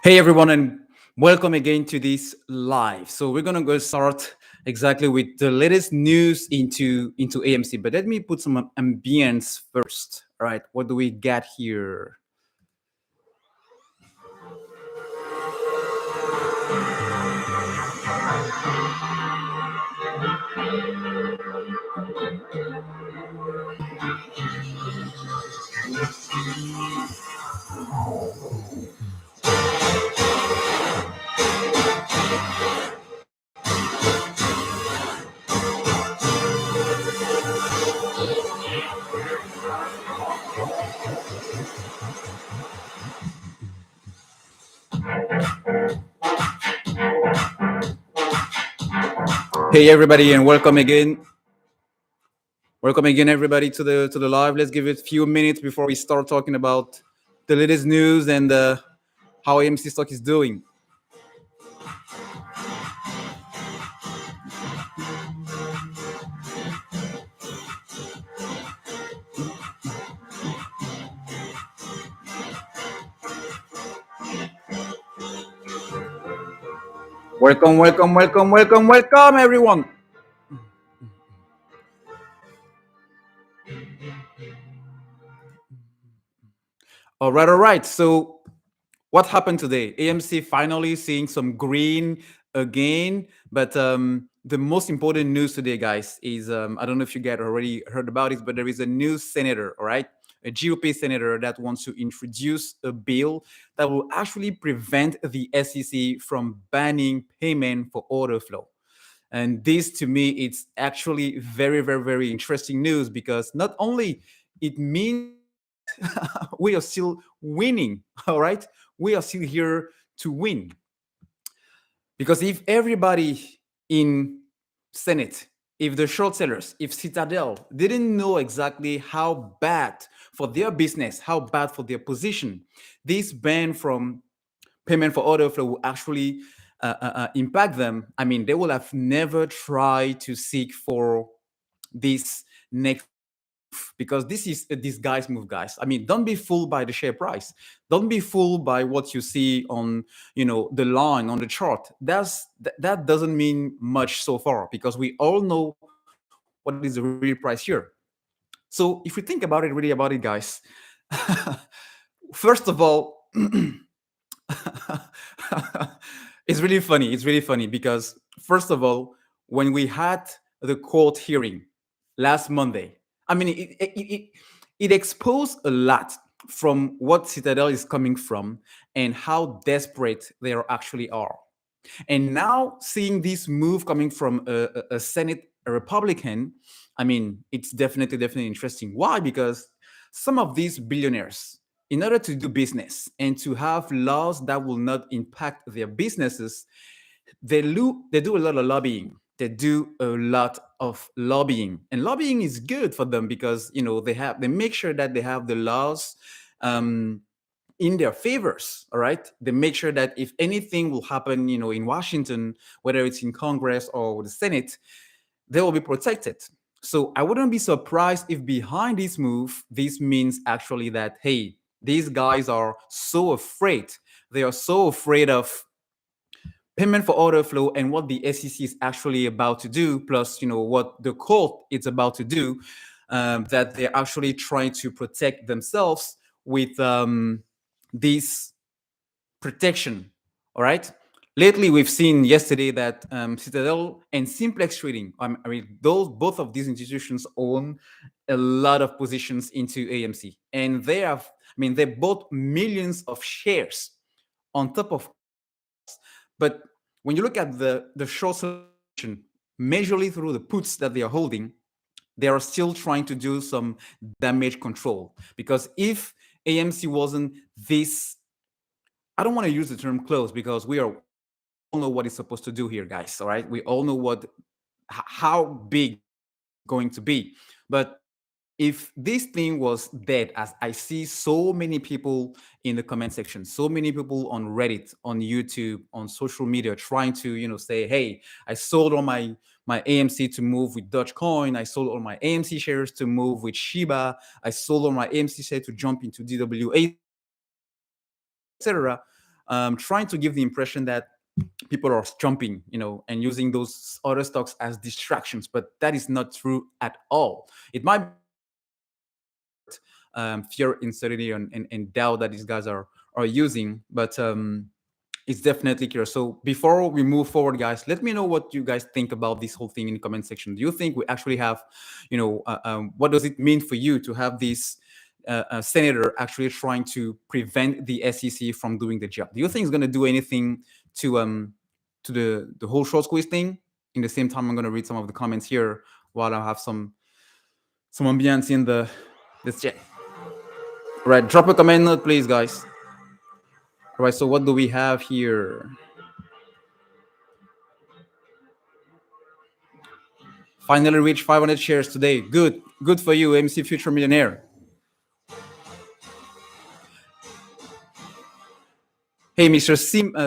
Hey everyone, and welcome again to this live. So we're gonna go start exactly with the latest news into AMC. But let me put some ambience first. All right, what do we got here? Hey everybody, and welcome again. Welcome again, everybody, to the live. Let's give it a few minutes before we start talking about the latest news and how AMC stock is doing. Welcome, welcome, welcome, welcome, welcome, everyone. All right, all right. So what happened today? AMC finally seeing some green again. But the most important news today, guys, is I don't know if you guys already heard about it, but there is a new senator, all right? A GOP senator that wants to introduce a bill that will actually prevent the SEC from banning payment for order flow. And this, to me, it's actually very, very, very interesting news because not only it means we are still winning, all right? We are still here to win. Because if everybody in Senate, if the short sellers, if Citadel didn't know exactly how bad for their business, how bad for their position, this ban from payment for order flow will actually impact them. I mean, they will have never tried to seek for this next, because this is a disguise move, guys. I mean, don't be fooled by the share price. Don't be fooled by what you see on, the line on the chart. That doesn't mean much so far, because we all know what is the real price here. So if you think about it, really about it, guys, first of all, it's really funny. It's really funny because, first of all, when we had the court hearing last Monday, I mean, it exposed a lot from what Citadel is coming from and how desperate they actually are. And now seeing this move coming from a Senate a Republican, I mean, it's definitely interesting. Why? Because some of these billionaires, in order to do business and to have laws that will not impact their businesses, they do a lot of lobbying. They do a lot of lobbying, and lobbying is good for them because they make sure that they have the laws um, in their favors. All right, they make sure that if anything will happen, in Washington, whether it's in Congress or the Senate, they will be protected. So I wouldn't be surprised if behind this move, this means actually that, hey, these guys are so afraid. They are so afraid of payment for order flow and what the SEC is actually about to do, plus what the court is about to do, that they're actually trying to protect themselves with this protection. All right. Lately, we've seen yesterday that Citadel and Simplex Trading, I mean, those both of these institutions own a lot of positions into AMC, and they have, I mean, they bought millions of shares on top of. But when you look at the short selection, majorly through the puts that they are holding, they are still trying to do some damage control. Because if AMC wasn't this, I don't want to use the term close, because we all know what it's supposed to do here, guys. All right, we all know how big going to be. But if this thing was dead, as I see so many people in the comment section, so many people on Reddit, on YouTube, on social media, trying to say, hey, I sold all my AMC to move with Dogecoin, I sold all my AMC shares to move with Shiba, I sold all my AMC shares to jump into DWA, etc. trying to give the impression that people are jumping, and using those other stocks as distractions, but that is not true at all. It might be fear, uncertainty, and doubt that these guys are using, but it's definitely clear. So before we move forward, guys, let me know what you guys think about this whole thing in the comment section. Do you think we actually have, what does it mean for you to have this senator actually trying to prevent the SEC from doing the job? Do you think it's going to do anything to the whole short squeeze thing? In the same time, I'm going to read some of the comments here while I have some ambience in this chat. Right, drop a comment note, please, guys. All right, so what do we have here? Finally reached 500 shares today. Good for you, MC Future Millionaire. Hey, Mr.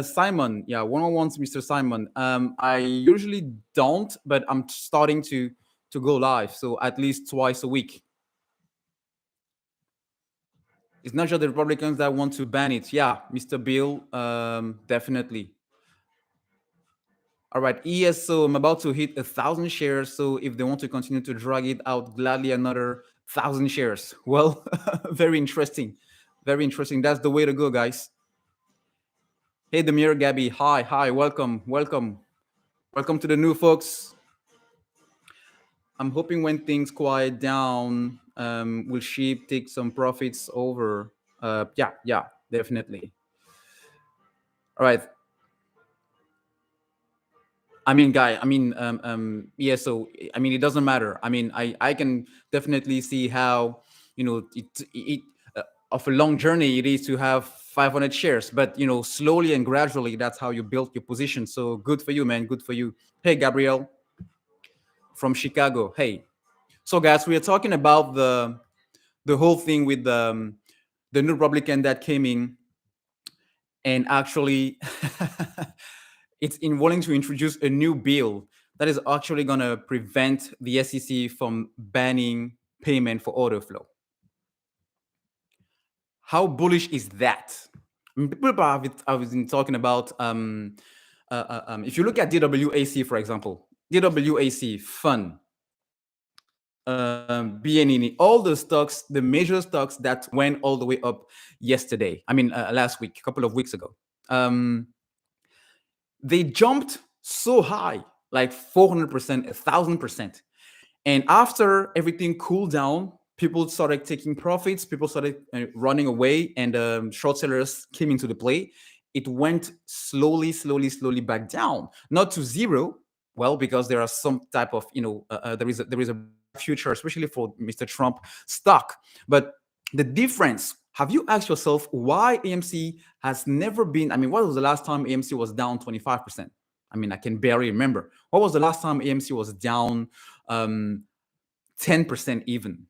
Simon. Yeah, one-on-ones, Mr. Simon. I usually don't, but I'm starting to go live, so at least twice a week. It's not just the Republicans that want to ban it. Yeah, Mr. Bill, definitely. All right, yes, so I'm about to hit 1,000 shares. So if they want to continue to drag it out, gladly another 1,000 shares. Well, very interesting. Very interesting. That's the way to go, guys. Hey, Demir, Gabby. Hi. Welcome to the new folks. I'm hoping when things quiet down, will Sheep take some profits over? Yeah, definitely. All right. I mean, Guy, yeah, so, it doesn't matter. I can definitely see how, it of a long journey it is to have 500 shares, but, slowly and gradually, that's how you build your position. So good for you, man. Good for you. Hey, Gabriel from Chicago. Hey. So, guys, we are talking about the whole thing with the new Republican that came in, and actually it's in wanting to introduce a new bill that is actually going to prevent the SEC from banning payment for order flow. How bullish is that? People have been talking about, if you look at DWAC, for example, DWAC, Fun, BNN, all the stocks, the major stocks that went all the way up yesterday. Last week, a couple of weeks ago. They jumped so high, like 400%, 1,000%. And after everything cooled down, people started taking profits, people started running away, and short sellers came into the play. It went slowly back down, not to zero. Well, because there are some type of, there is a future, especially for Mr. Trump stock. But the difference, have you asked yourself why AMC has never been, what was the last time AMC was down 25%? I can barely remember. What was the last time AMC was down 10% even?